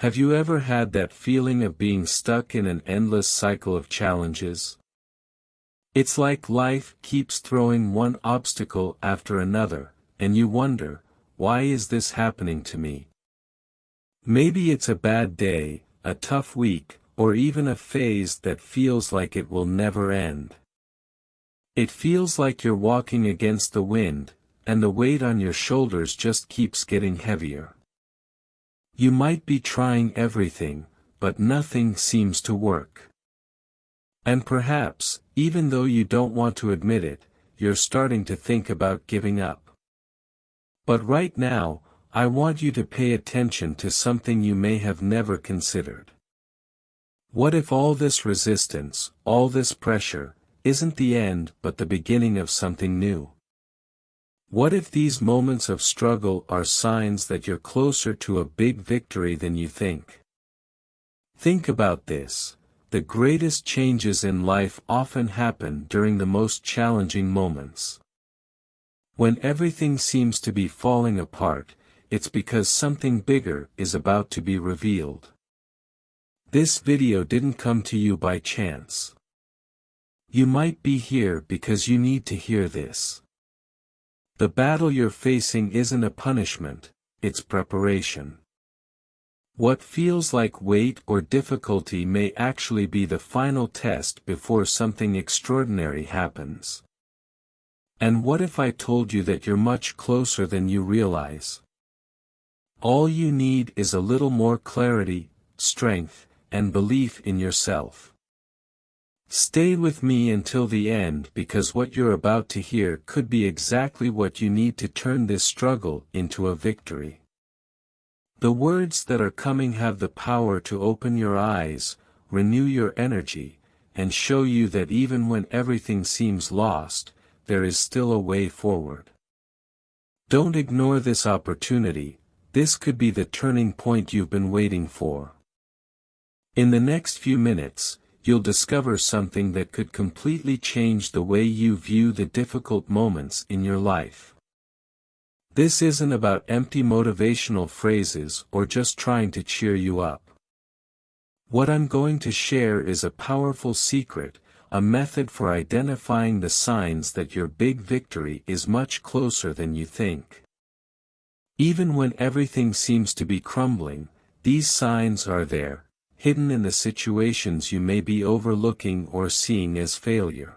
Have you ever had that feeling of being stuck in an endless cycle of challenges? It's like life keeps throwing one obstacle after another, and you wonder, why is this happening to me? Maybe it's a bad day, a tough week, or even a phase that feels like it will never end. It feels like you're walking against the wind, and the weight on your shoulders just keeps getting heavier. You might be trying everything, but nothing seems to work. And perhaps, even though you don't want to admit it, you're starting to think about giving up. But right now, I want you to pay attention to something you may have never considered. What if all this resistance, all this pressure, isn't the end but the beginning of something new? What if these moments of struggle are signs that you're closer to a big victory than you think? Think about this. The greatest changes in life often happen during the most challenging moments. When everything seems to be falling apart, it's because something bigger is about to be revealed. This video didn't come to you by chance. You might be here because you need to hear this. The battle you're facing isn't a punishment, it's preparation. What feels like weight or difficulty may actually be the final test before something extraordinary happens. And what if I told you that you're much closer than you realize? All you need is a little more clarity, strength, and belief in yourself. Stay with me until the end because what you're about to hear could be exactly what you need to turn this struggle into a victory. The words that are coming have the power to open your eyes, renew your energy, and show you that even when everything seems lost, there is still a way forward. Don't ignore this opportunity, this could be the turning point you've been waiting for. In the next few minutes, you'll discover something that could completely change the way you view the difficult moments in your life. This isn't about empty motivational phrases or just trying to cheer you up. What I'm going to share is a powerful secret, a method for identifying the signs that your big victory is much closer than you think. Even when everything seems to be crumbling, these signs are there, hidden in the situations you may be overlooking or seeing as failure.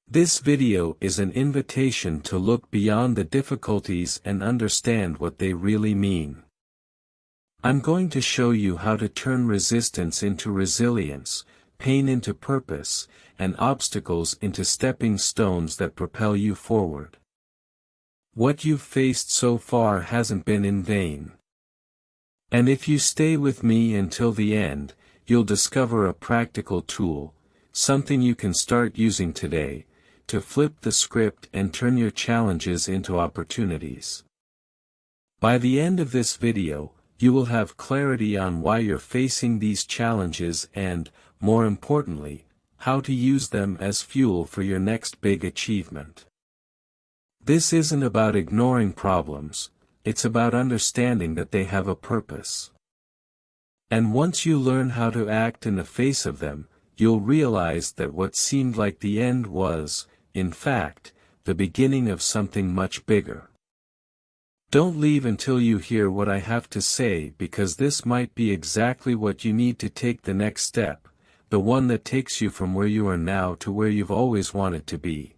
This video is an invitation to look beyond the difficulties and understand what they really mean. I'm going to show you how to turn resistance into resilience, pain into purpose, and obstacles into stepping stones that propel you forward. What you've faced so far hasn't been in vain. And if you stay with me until the end, you'll discover a practical tool, something you can start using today, to flip the script and turn your challenges into opportunities. By the end of this video, you will have clarity on why you're facing these challenges and, more importantly, how to use them as fuel for your next big achievement. This isn't about ignoring problems, it's about understanding that they have a purpose. And once you learn how to act in the face of them, you'll realize that what seemed like the end was, in fact, the beginning of something much bigger. Don't leave until you hear what I have to say because this might be exactly what you need to take the next step, the one that takes you from where you are now to where you've always wanted to be.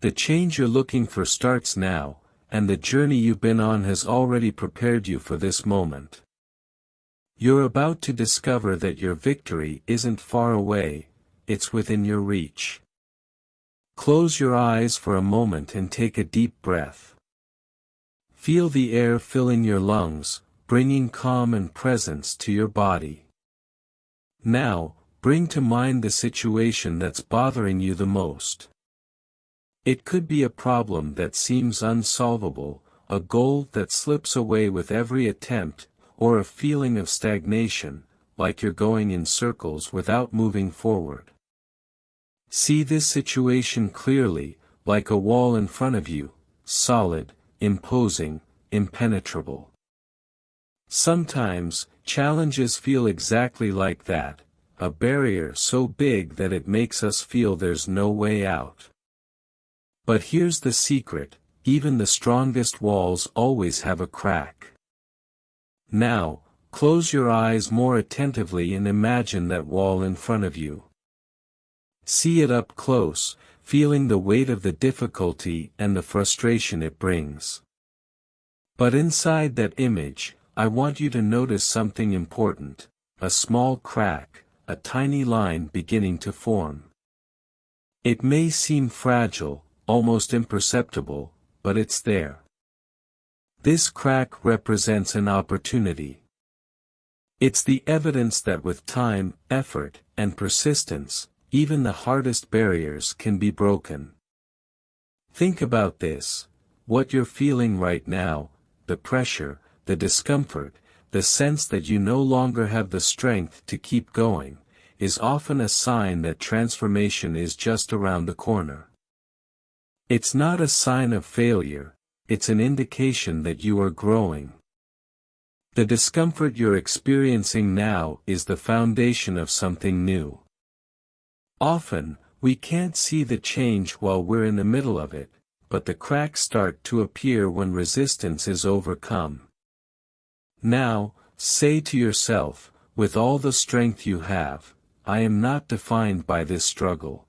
The change you're looking for starts now, and the journey you've been on has already prepared you for this moment. You're about to discover that your victory isn't far away, it's within your reach. Close your eyes for a moment and take a deep breath. Feel the air filling your lungs, bringing calm and presence to your body. Now, bring to mind the situation that's bothering you the most. It could be a problem that seems unsolvable, a goal that slips away with every attempt, or a feeling of stagnation, like you're going in circles without moving forward. See this situation clearly, like a wall in front of you, solid, imposing, impenetrable. Sometimes, challenges feel exactly like that, a barrier so big that it makes us feel there's no way out. But here's the secret, even the strongest walls always have a crack. Now, close your eyes more attentively and imagine that wall in front of you. See it up close, feeling the weight of the difficulty and the frustration it brings. But inside that image, I want you to notice something important, a small crack, a tiny line beginning to form. It may seem fragile, almost imperceptible, but it's there. This crack represents an opportunity. It's the evidence that with time, effort, and persistence, even the hardest barriers can be broken. Think about this, what you're feeling right now, the pressure, the discomfort, the sense that you no longer have the strength to keep going, is often a sign that transformation is just around the corner. It's not a sign of failure, it's an indication that you are growing. The discomfort you're experiencing now is the foundation of something new. Often, we can't see the change while we're in the middle of it, but the cracks start to appear when resistance is overcome. Now, say to yourself, with all the strength you have, I am not defined by this struggle.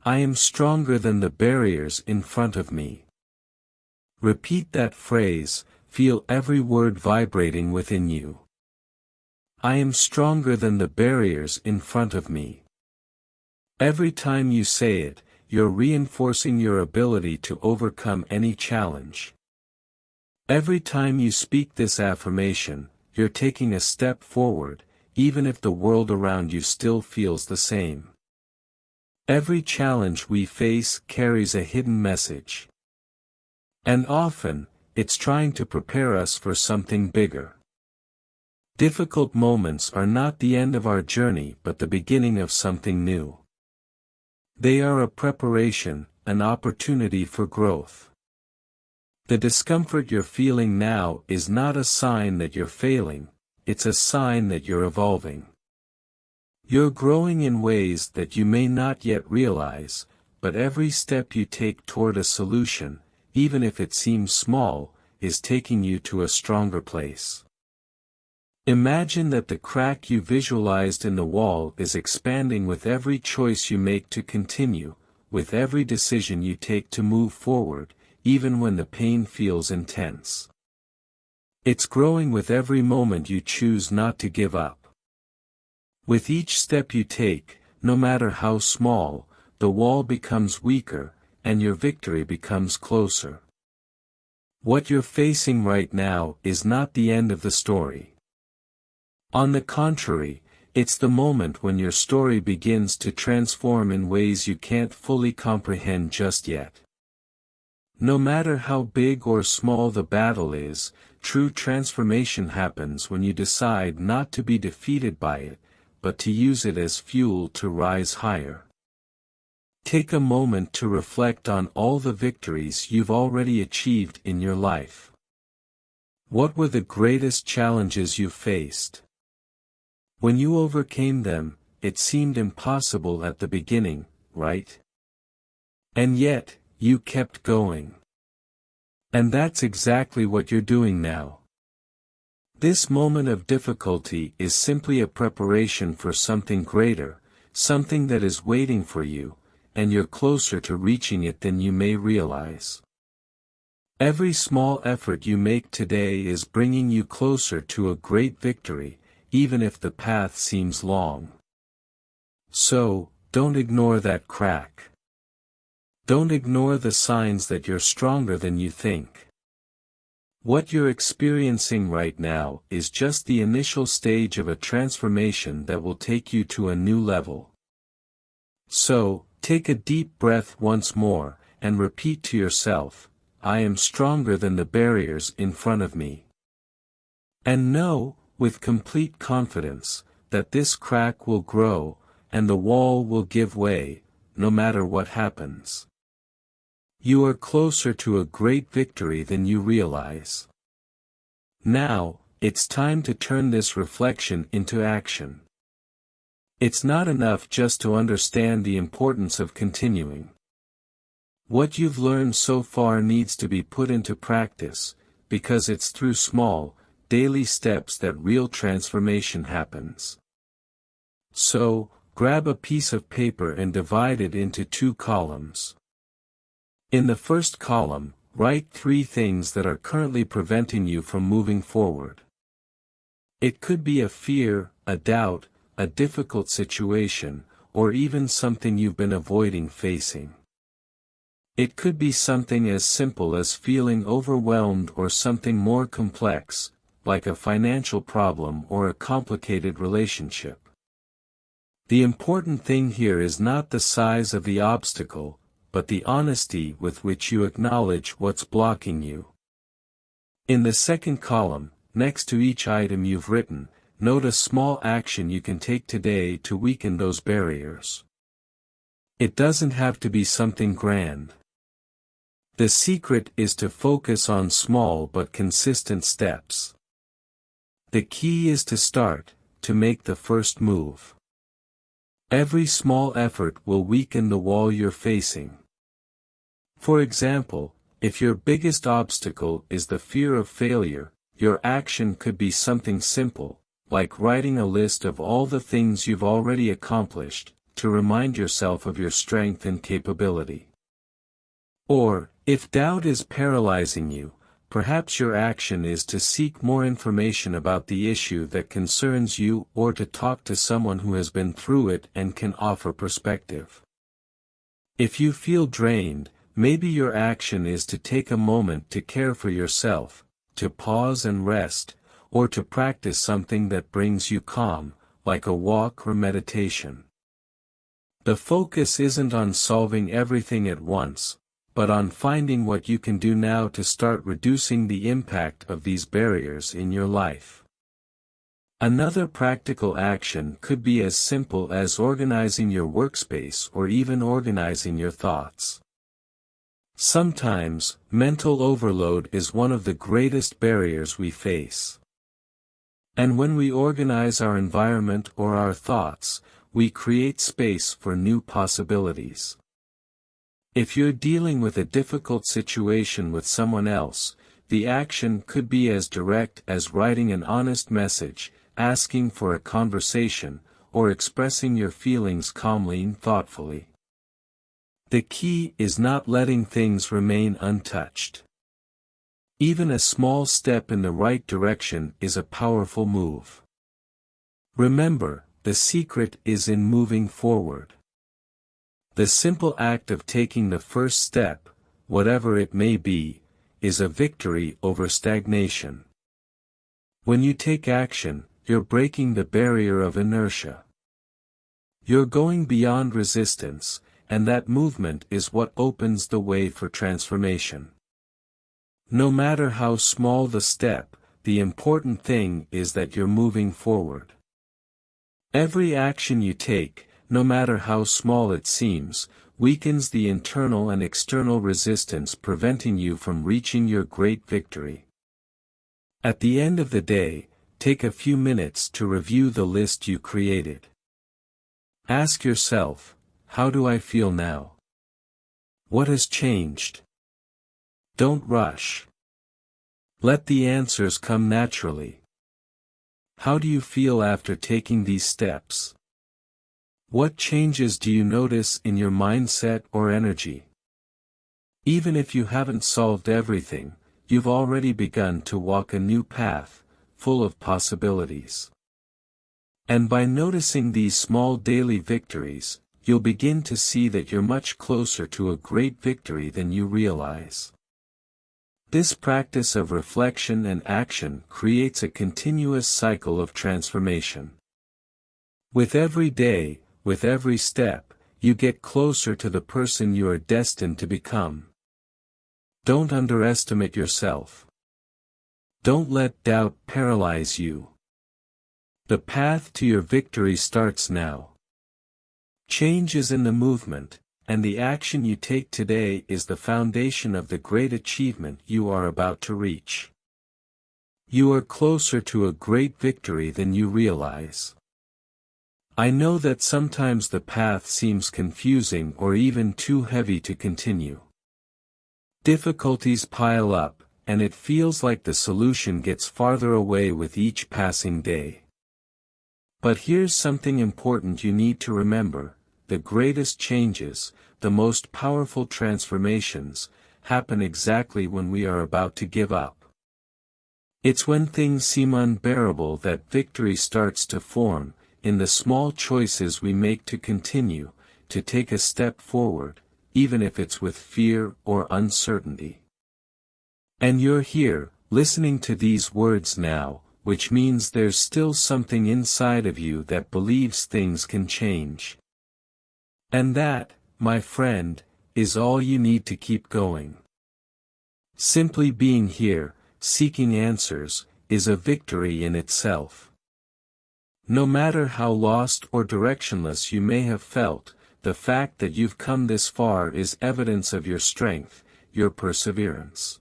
I am stronger than the barriers in front of me. Repeat that phrase, feel every word vibrating within you. I am stronger than the barriers in front of me. Every time you say it, you're reinforcing your ability to overcome any challenge. Every time you speak this affirmation, you're taking a step forward, even if the world around you still feels the same. Every challenge we face carries a hidden message. And often, it's trying to prepare us for something bigger. Difficult moments are not the end of our journey but the beginning of something new. They are a preparation, an opportunity for growth. The discomfort you're feeling now is not a sign that you're failing, it's a sign that you're evolving. You're growing in ways that you may not yet realize, but every step you take toward a solution, even if it seems small, is taking you to a stronger place. Imagine that the crack you visualized in the wall is expanding with every choice you make to continue, with every decision you take to move forward, even when the pain feels intense. It's growing with every moment you choose not to give up. With each step you take, no matter how small, the wall becomes weaker, and your victory becomes closer. What you're facing right now is not the end of the story. On the contrary, it's the moment when your story begins to transform in ways you can't fully comprehend just yet. No matter how big or small the battle is, true transformation happens when you decide not to be defeated by it, but to use it as fuel to rise higher. Take a moment to reflect on all the victories you've already achieved in your life. What were the greatest challenges you faced? When you overcame them, it seemed impossible at the beginning, right? And yet, you kept going. And that's exactly what you're doing now. This moment of difficulty is simply a preparation for something greater, something that is waiting for you, and you're closer to reaching it than you may realize. Every small effort you make today is bringing you closer to a great victory, even if the path seems long. So, don't ignore that crack. Don't ignore the signs that you're stronger than you think. What you're experiencing right now is just the initial stage of a transformation that will take you to a new level. So, take a deep breath once more, and repeat to yourself, I am stronger than the barriers in front of me. And know, with complete confidence, that this crack will grow, and the wall will give way, no matter what happens. You are closer to a great victory than you realize. Now, it's time to turn this reflection into action. It's not enough just to understand the importance of continuing. What you've learned so far needs to be put into practice, because it's through small, daily steps that real transformation happens. So, grab a piece of paper and divide it into 2 columns. In the first column, write 3 things that are currently preventing you from moving forward. It could be a fear, a doubt, a difficult situation, or even something you've been avoiding facing. It could be something as simple as feeling overwhelmed or something more complex, like a financial problem or a complicated relationship. The important thing here is not the size of the obstacle, but the honesty with which you acknowledge what's blocking you. In the second column, next to each item you've written, note a small action you can take today to weaken those barriers. It doesn't have to be something grand. The secret is to focus on small but consistent steps. The key is to start, to make the first move. Every small effort will weaken the wall you're facing. For example, if your biggest obstacle is the fear of failure, your action could be something simple, like writing a list of all the things you've already accomplished, to remind yourself of your strength and capability. Or, if doubt is paralyzing you, perhaps your action is to seek more information about the issue that concerns you or to talk to someone who has been through it and can offer perspective. If you feel drained, maybe your action is to take a moment to care for yourself, to pause and rest, or to practice something that brings you calm, like a walk or meditation. The focus isn't on solving everything at once, but on finding what you can do now to start reducing the impact of these barriers in your life. Another practical action could be as simple as organizing your workspace or even organizing your thoughts. Sometimes, mental overload is one of the greatest barriers we face. And when we organize our environment or our thoughts, we create space for new possibilities. If you're dealing with a difficult situation with someone else, the action could be as direct as writing an honest message, asking for a conversation, or expressing your feelings calmly and thoughtfully. The key is not letting things remain untouched. Even a small step in the right direction is a powerful move. Remember, the secret is in moving forward. The simple act of taking the first step, whatever it may be, is a victory over stagnation. When you take action, you're breaking the barrier of inertia. You're going beyond resistance, and that movement is what opens the way for transformation. No matter how small the step, the important thing is that you're moving forward. Every action you take, no matter how small it seems, weakens the internal and external resistance preventing you from reaching your great victory. At the end of the day, take a few minutes to review the list you created. Ask yourself, how do I feel now? What has changed? Don't rush. Let the answers come naturally. How do you feel after taking these steps? What changes do you notice in your mindset or energy? Even if you haven't solved everything, you've already begun to walk a new path, full of possibilities. And by noticing these small daily victories, you'll begin to see that you're much closer to a great victory than you realize. This practice of reflection and action creates a continuous cycle of transformation. With every day, with every step, you get closer to the person you are destined to become. Don't underestimate yourself. Don't let doubt paralyze you. The path to your victory starts now. Change is in the movement, and the action you take today is the foundation of the great achievement you are about to reach. You are closer to a great victory than you realize. I know that sometimes the path seems confusing or even too heavy to continue. Difficulties pile up, and it feels like the solution gets farther away with each passing day. But here's something important you need to remember: the greatest changes, the most powerful transformations, happen exactly when we are about to give up. It's when things seem unbearable that victory starts to form, in the small choices we make to continue, to take a step forward, even if it's with fear or uncertainty. And you're here, listening to these words now, which means there's still something inside of you that believes things can change. And that, my friend, is all you need to keep going. Simply being here, seeking answers, is a victory in itself. No matter how lost or directionless you may have felt, the fact that you've come this far is evidence of your strength, your perseverance.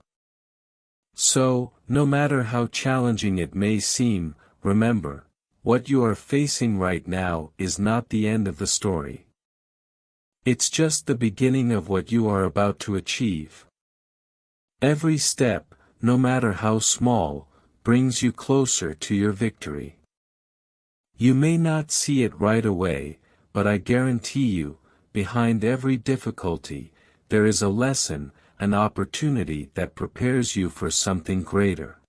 So, no matter how challenging it may seem, remember, what you are facing right now is not the end of the story. It's just the beginning of what you are about to achieve. Every step, no matter how small, brings you closer to your victory. You may not see it right away, but I guarantee you, behind every difficulty, there is a lesson, an opportunity that prepares you for something greater.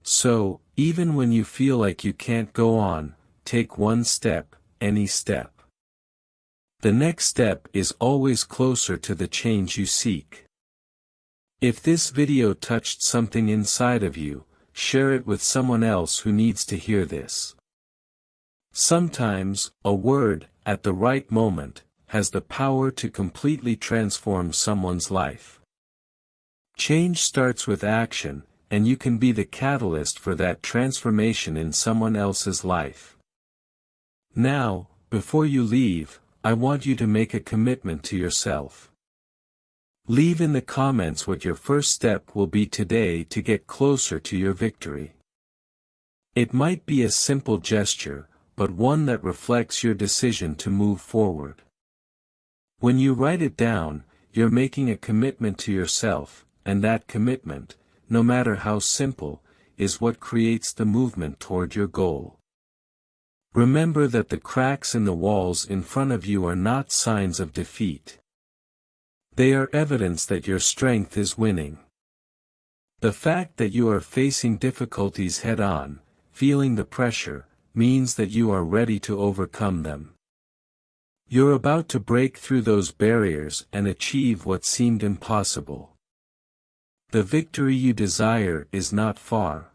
So, even when you feel like you can't go on, take one step, any step. The next step is always closer to the change you seek. If this video touched something inside of you, share it with someone else who needs to hear this. Sometimes, a word, at the right moment, has the power to completely transform someone's life. Change starts with action, and you can be the catalyst for that transformation in someone else's life. Now, before you leave, I want you to make a commitment to yourself. Leave in the comments what your first step will be today to get closer to your victory. It might be a simple gesture, but one that reflects your decision to move forward. When you write it down, you're making a commitment to yourself, and that commitment, no matter how simple, is what creates the movement toward your goal. Remember that the cracks in the walls in front of you are not signs of defeat. They are evidence that your strength is winning. The fact that you are facing difficulties head-on, feeling the pressure, means that you are ready to overcome them. You're about to break through those barriers and achieve what seemed impossible. The victory you desire is not far.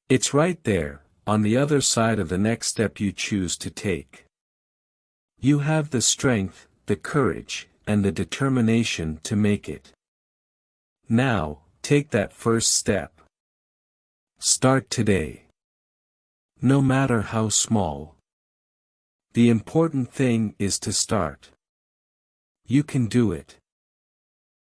It's right there, on the other side of the next step you choose to take. You have the strength, the courage, and the determination to make it. Now, take that first step. Start today. No matter how small. The important thing is to start. You can do it.